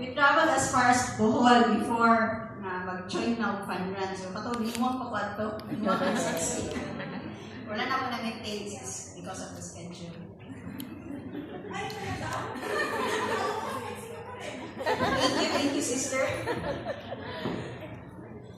We traveled as far as Bohol before mag-join na fun run. So, patong limuang pa ko ito. Wala na ako na-maintain because of the schedule. Thank you, sister.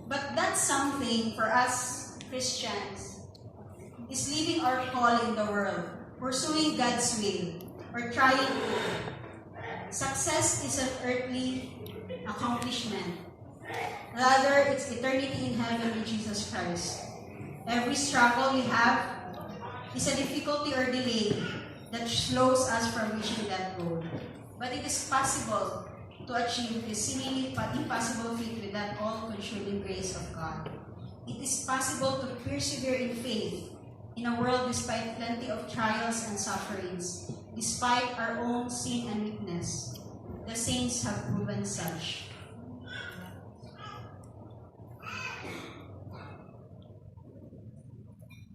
But that's something for us Christians, is living our call in the world, pursuing God's will, or trying. Success is an earthly accomplishment. Rather, it's eternity in heaven with Jesus Christ. Every struggle we have is a difficulty or delay that slows us from reaching that goal. But it is possible to achieve the seemingly impossible feat with that all-consuming grace of God. It is possible to persevere in faith in a world despite plenty of trials and sufferings, despite our own sin and weakness. The saints have proven such.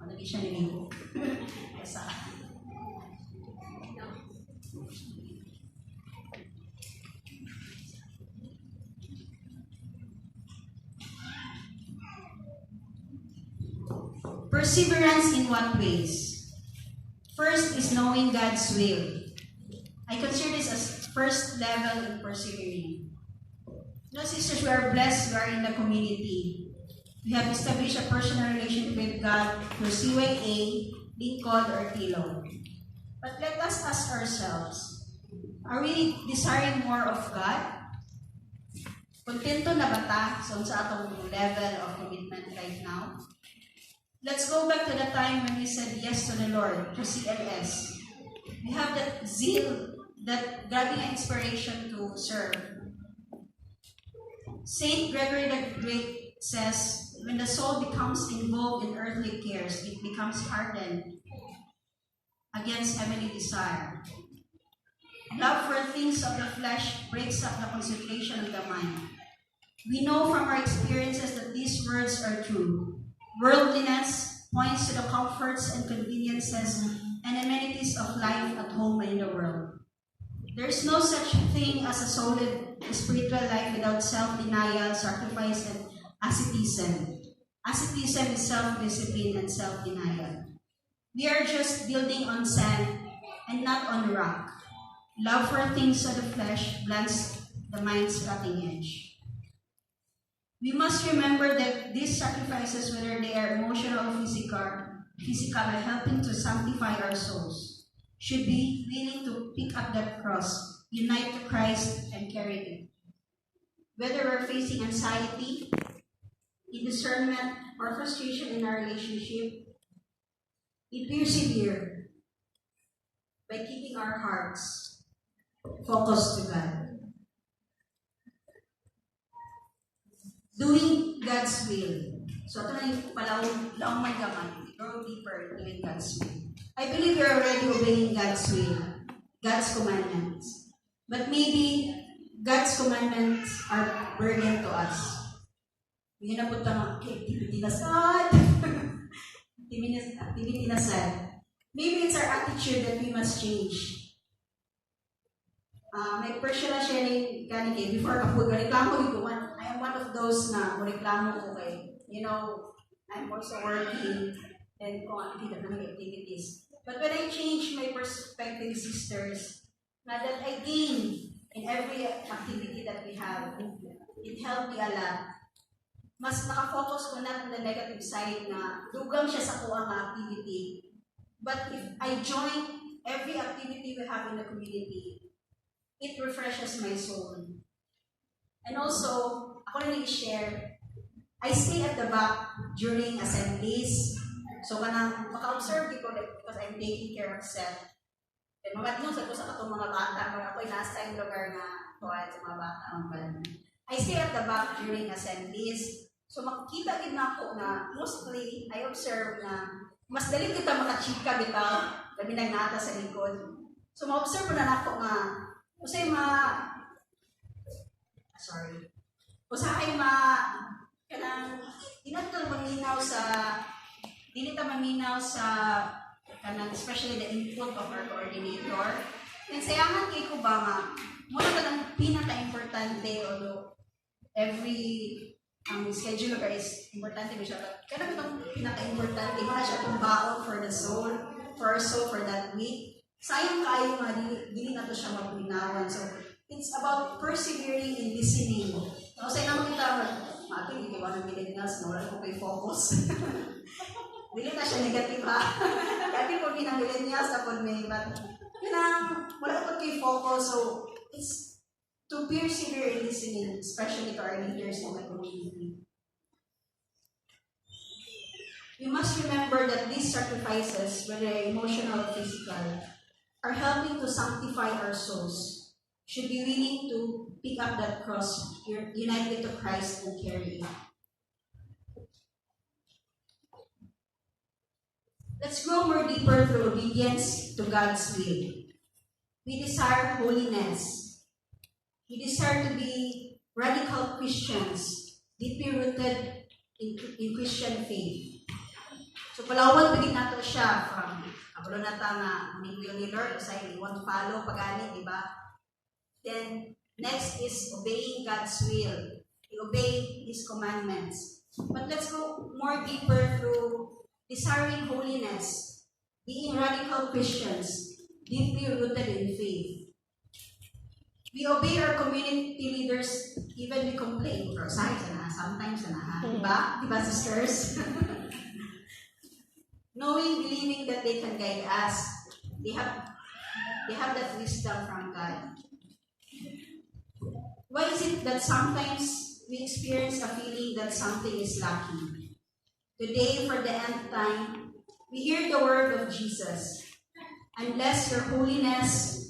Lagi siya niligo. Perseverance in what ways? First is knowing God's will. I consider this as first level in persevering. No, sisters, we are blessed. We are in the community. We have established a personal relationship with God through CYA, Lingkod, or Tilo. But let us ask ourselves, are we desiring more of God? Kontento na ba ta sa atong level of commitment right now? Let's go back to the time when we said yes to the Lord through CLS. We have that zeal, that grabbing inspiration to serve. Saint Gregory the Great says, when the soul becomes involved in earthly cares, it becomes hardened against heavenly desire. Love for things of the flesh breaks up the concentration of the mind. We know from our experiences that these words are true. Worldliness points to the comforts and conveniences and amenities of life at home and in the world. There is no such thing as a solid spiritual life without self-denial, sacrifice, and asceticism. Asceticism is self-discipline and self-denial. We are just building on sand and not on rock. Love for things of the flesh blunts the mind's cutting edge. We must remember that these sacrifices, whether they are emotional or physical, are helping to sanctify our souls. Should be willing to pick up that cross, unite to Christ, and carry it. Whether we're facing anxiety, indiscernment, or frustration in our relationship, we persevere by keeping our hearts focused to God. Doing God's will. So ito na yung palaong may gaman. Go deeper in doing God's will. I believe you're already obeying God's will, God's commandments. But maybe God's commandments are burden to us. Hindi na po ito activity na sad. Activity na sad. Maybe it's our attitude that we must change. May personal sharing kanike before kapag reklamo ko, I am one of those na reklamo ko kay, I'm also working and kung akita na activities. But when I change my perspective, sisters, na that I gain in every activity that we have, it helped me a lot. Mas nakafocus ko na on the negative side na dugang siya sa kuha nga activity. But if I join every activity we have in the community, it refreshes my soul. And also, ako rin i-share, I stay at the back during assemblies. So, kanang maka-observe ko because I'm taking care of self. And mga tinong sa katong mga bata, mga ako'y nasa yung lugar na tuwad sa mga bata. I stay at the back during assemblies. So, makikita din na ako na mostly, I observe na mas dali kita makachika bitaw, gabi na nata sa likod. So, ma-observe ko na ako nga, usahay kanang dinata maminaw sa kanang especially the input of our coordinator. And sayangan kay ko ba nga, muna ka lang pinaka-important importante, although every schedule ka is importante ba siya, but kaya itong pinaka-importante, mga siya itong baon for the soul, for our soul for that week. Sayang kayo nga, dili na to siya magpinawan. So, it's about persevering in listening. No, sa inang kita, ating ikaw ng millennials na wala ko kay focus. Dili na siya negative ha. Kaya po ng millennials tapos may, but wala ko kay focus. So, it's to persevere in listening, especially to our leaders in the community. We must remember that these sacrifices, whether emotional or physical, are helping to sanctify our souls. Should be willing to pick up that cross, united to Christ, and carry it. Let's grow more deeper through obedience to God's will. We desire holiness. We desire to be radical Christians, deeply rooted in Christian faith. So, palawan bigit nato siya from kapulo na ta nga ang will ni Lord, kasi we want to follow pagani, di ba? Then, next is obeying God's will. We obey His commandments. But let's go more deeper through desiring holiness, being radical Christians, deeply rooted in faith. We obey our community leaders, even we complain. Pero sometimes na, diba sisters? Knowing, believing that they can guide us. They have that wisdom from God. Why is it that sometimes we experience a feeling that something is lacking? Today, for the end time, we hear the word of Jesus. Unless your holiness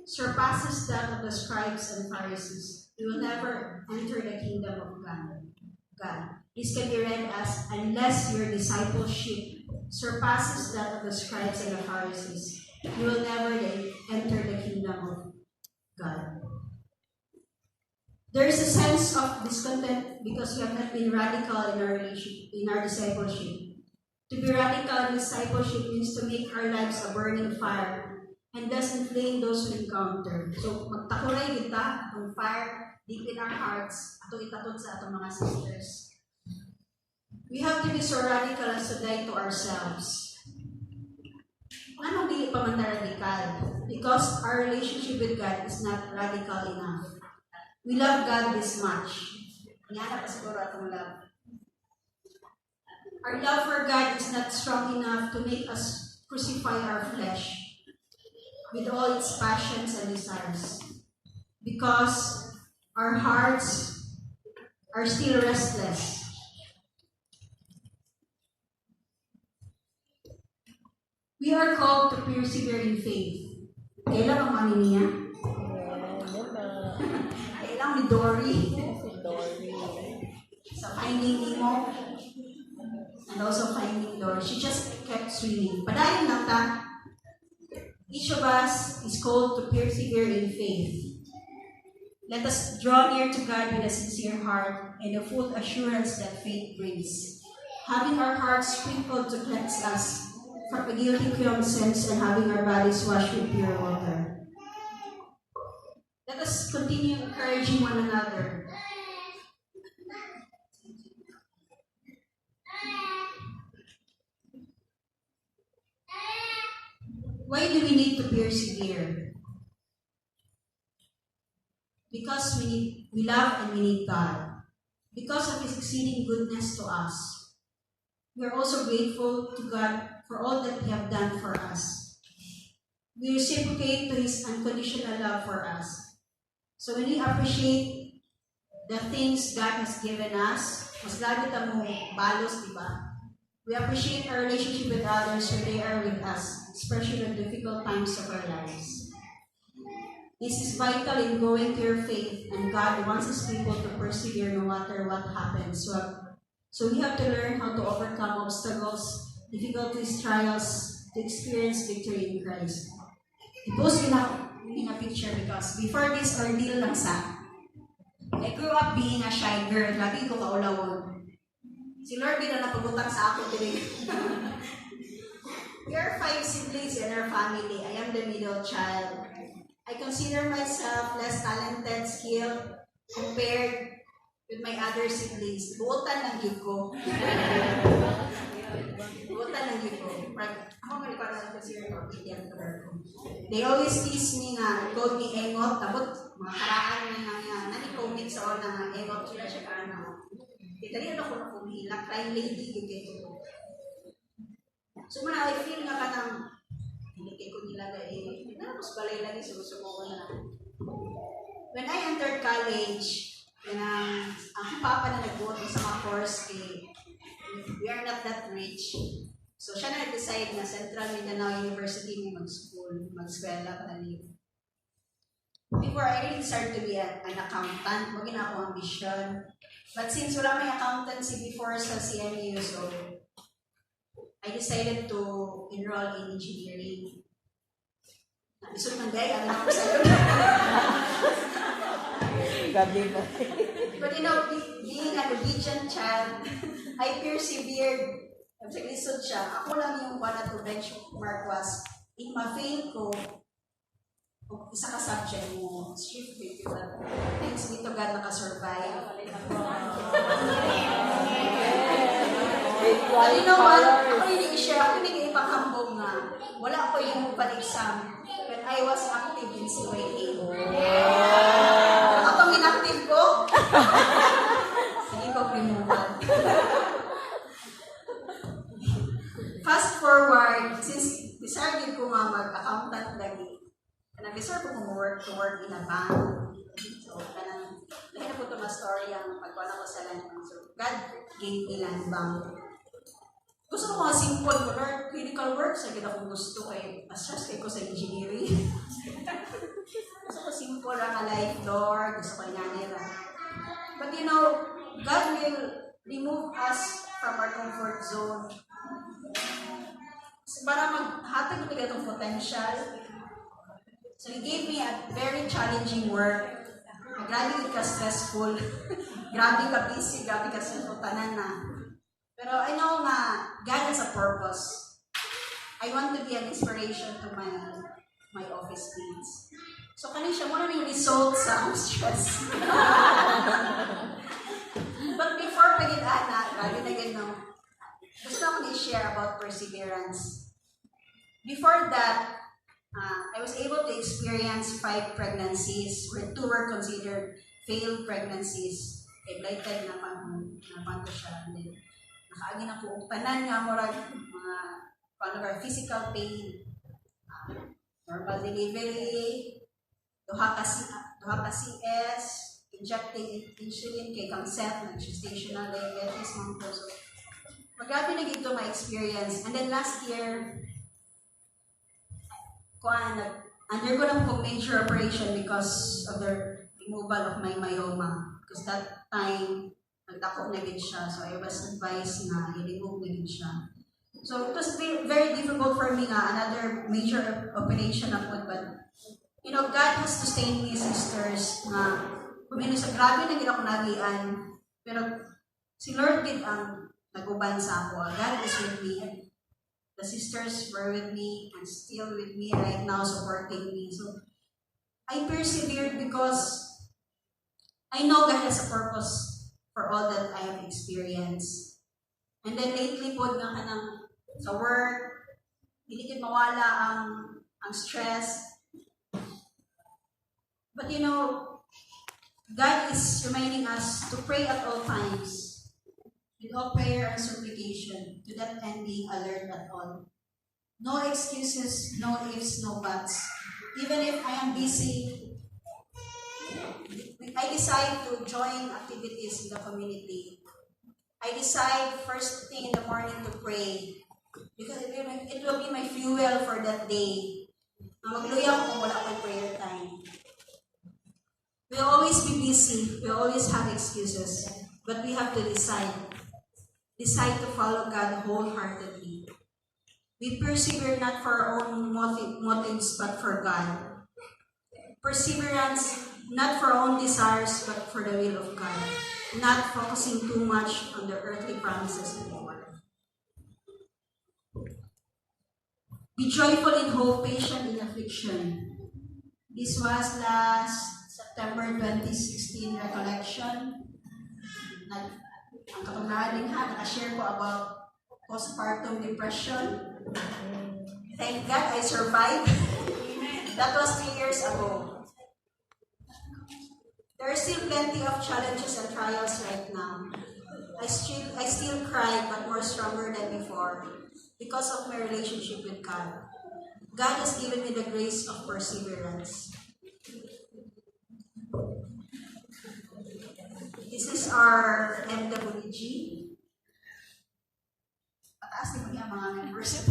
surpasses that of the scribes and Pharisees, you will never enter the kingdom of God. This can be read as, unless your discipleship surpasses that of the scribes and the Pharisees, you will never enter the kingdom of God. There is a sense of discontent because we have not been radical in our discipleship. To be radical in discipleship means to make our lives a burning fire and thus inflame those who encounter. So, magtakuray kita ng fire deep in our hearts atong itatod sa atong mga sisters. We have to be so radical as to die to ourselves. Anong dili pa man na radical? Because our relationship with God is not radical enough. We love God this much. Yan na pa siguro atong love. Our love for God is not strong enough to make us crucify our flesh with all its passions and desires, because our hearts are still restless. We are called to persevere in faith. Kailan ang mani niya? Kailan ni Dory? Sa Finding Nemo, and also Finding Dory. She just kept swimming. Padayon lang ta. Each of us is called to persevere in faith. Let us draw near to God with a sincere heart and the full assurance that faith brings, having our hearts sprinkled to cleanse us from a guilty conscience and having our bodies washed with pure water. Let us continue encouraging one another. Why do we need to persevere? Because we love and we need God. Because of His exceeding goodness to us. We are also grateful to God for all that He has done for us. We reciprocate to His unconditional love for us. So when we appreciate the things God has given us, mas lagi mo balos, diba? We appreciate our relationship with others when they are with us, especially in difficult times of our lives. This is vital in growing to your faith, and God wants His people to persevere no matter what happens. So we have to learn how to overcome obstacles, difficulties, trials, to experience victory in Christ. I-post in a picture because before this ordeal lang I grew up being a shy girl. Lagi ko kaulawon. Si Lord din na napagutang sa ako today. We are 5 siblings in our family. I am the middle child. I consider myself less talented, skilled, compared with my other siblings. Buotan ng yun ko. Buotan ng yun ko. Ako malikuan na kasi yung opinion ko. They always tease me nga, told me engot, tapos mga karaan na nga, nani-comment sa ona nga, engot sila siya ka na. Dali ano ko na kumihila, crying lady, gigay ko. So I feel nga ka ng, hindi ko nila tapos balay lagi, sumusuko ko na. When I entered college, ang papa na nag-vote sa mga course, we are not that rich. So siya na nag-decide na Central Mindanao University may mag-skwela pa na before I really started to be an accountant, maging ako ambition. But since wala may accountancy before sa CMU, so I decided to enroll in engineering. Gusto naman day, alam ako sa'yo. Gabi mo. But being an obedient child, I persevered. Lisod siya. Ako lang yung one at the benchmark was, if ma-fail ko, isa ka subject mo, strict with you. Thanks be to God, nakasurvive. But you know what? Ako yung i-share, ako yung ipakambong na wala ko yung pan-exam when I was active in CYA. Ako itong inactive ko. Sige ko, removal. Fast forward, since decided ko nga mag-accountant lagi, nag-deserve ko to work in a bank. So, dahil na po ito ma-story ang pagkuha ko sa land bank. So, God gave me land bank. Gusto ko mga simple ko, learn clinical work, sa ganda kong gusto kay as-stress kay ko sa engineering. Gusto ko simple lang, life door, gusto ko nanira. But you know, God will remove us from our comfort zone. So, para maghatag ko itong potential. So He gave me a very challenging work. Grabe ka stressful. Grabe ka busy, grabe ka stressful, tanan na. Pero I know nga, God has a purpose. I want to be an inspiration to my office mates. So kanina siya, muna na yung result sa stress. But before pagin-ana, grabe na gano'n. Gusto ko i-share about perseverance. Before that, I was able to experience 5 pregnancies, where 2 were considered failed pregnancies. Blighted na ko siya. And then, nakaagin ako, tanan nga mo mga physical pain, normal delivery, duha ka CS, injecting insulin kay consent, nag-gestational diabetes, mga po. So, magabi na gito my experience. And then last year, undergo lang ko major operation because of the removal of my myoma. Because that time, nagdako na gid siya. So I was advised na i-remove na gid siya. So it was very difficult for me nga, another major operation ako. But, you know, God has sustained me, sisters, na kumino sa grabe na gid ako nagian. Pero si Lord gid ang naguban sa ako. God is with me. The sisters were with me and still with me right now, supporting me. So, I persevered because I know God has a purpose for all that I have experienced. And then lately po nga kanang sa work, hindi ko mawala ang stress. But you know, God is reminding us to pray at all times, with all prayer and supplication, to that end being alert at all. No excuses, no ifs, no buts. Even if I am busy, I decide to join activities in the community. I decide first thing in the morning to pray, because it will be my fuel for that day. Magluya ko kung wala akong prayer time. We'll always be busy, we'll always have excuses, but we have to decide to follow God wholeheartedly. We persevere not for our own motives, but for God. Perseverance, not for our own desires, but for the will of God. Not focusing too much on the earthly promises anymore. Be joyful in hope, patient in affliction. This was last September 2016 recollection. Ang katunayan ha, nakashare ko about postpartum depression. Thank God I survived. That was 3 years ago. There are still plenty of challenges and trials right now. I still cry, but more stronger than before because of my relationship with God. God has given me the grace of perseverance. This is our MWG. Pataas din mo niya mga members.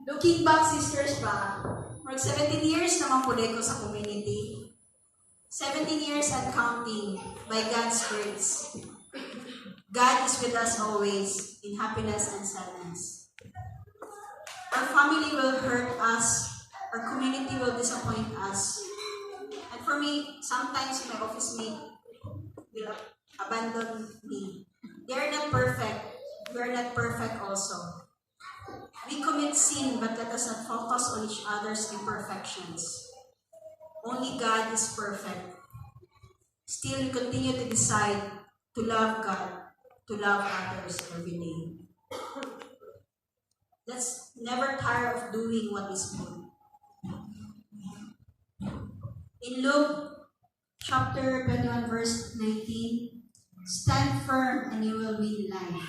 Looking back, sisters pa, for 17 years naman po ko sa community. 17 years and counting by God's grace. God is with us always in happiness and sadness. Our family will hurt us. Our community will disappoint us. And for me, sometimes my office mate will abandon me. They are not perfect. We are not perfect also. We commit sin, but let us not focus on each other's imperfections. Only God is perfect. Still, we continue to decide to love God, to love others every day. Let's never tire of doing what is good. In Luke chapter 21 verse 19, stand firm and you will win life.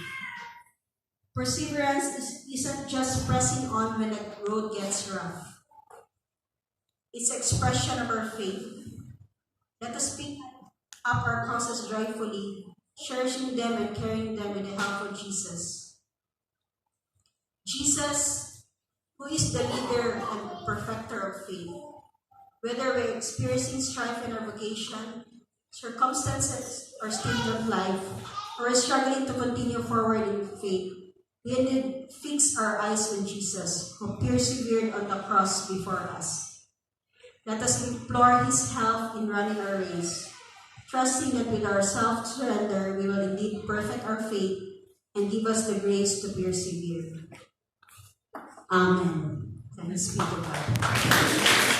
Perseverance isn't just pressing on when the road gets rough. It's expression of our faith. Let us pick up our crosses joyfully, cherishing them and carrying them with the help of Jesus. Jesus, who is the leader and perfecter of faith. Whether we're experiencing strife in our vocation, circumstances, or stage of life, or are struggling to continue forward in faith, we indeed fix our eyes on Jesus, who persevered on the cross before us. Let us implore His help in running our race, trusting that with our self-surrender, we will indeed perfect our faith and give us the grace to persevere. Amen. Thanks be to God.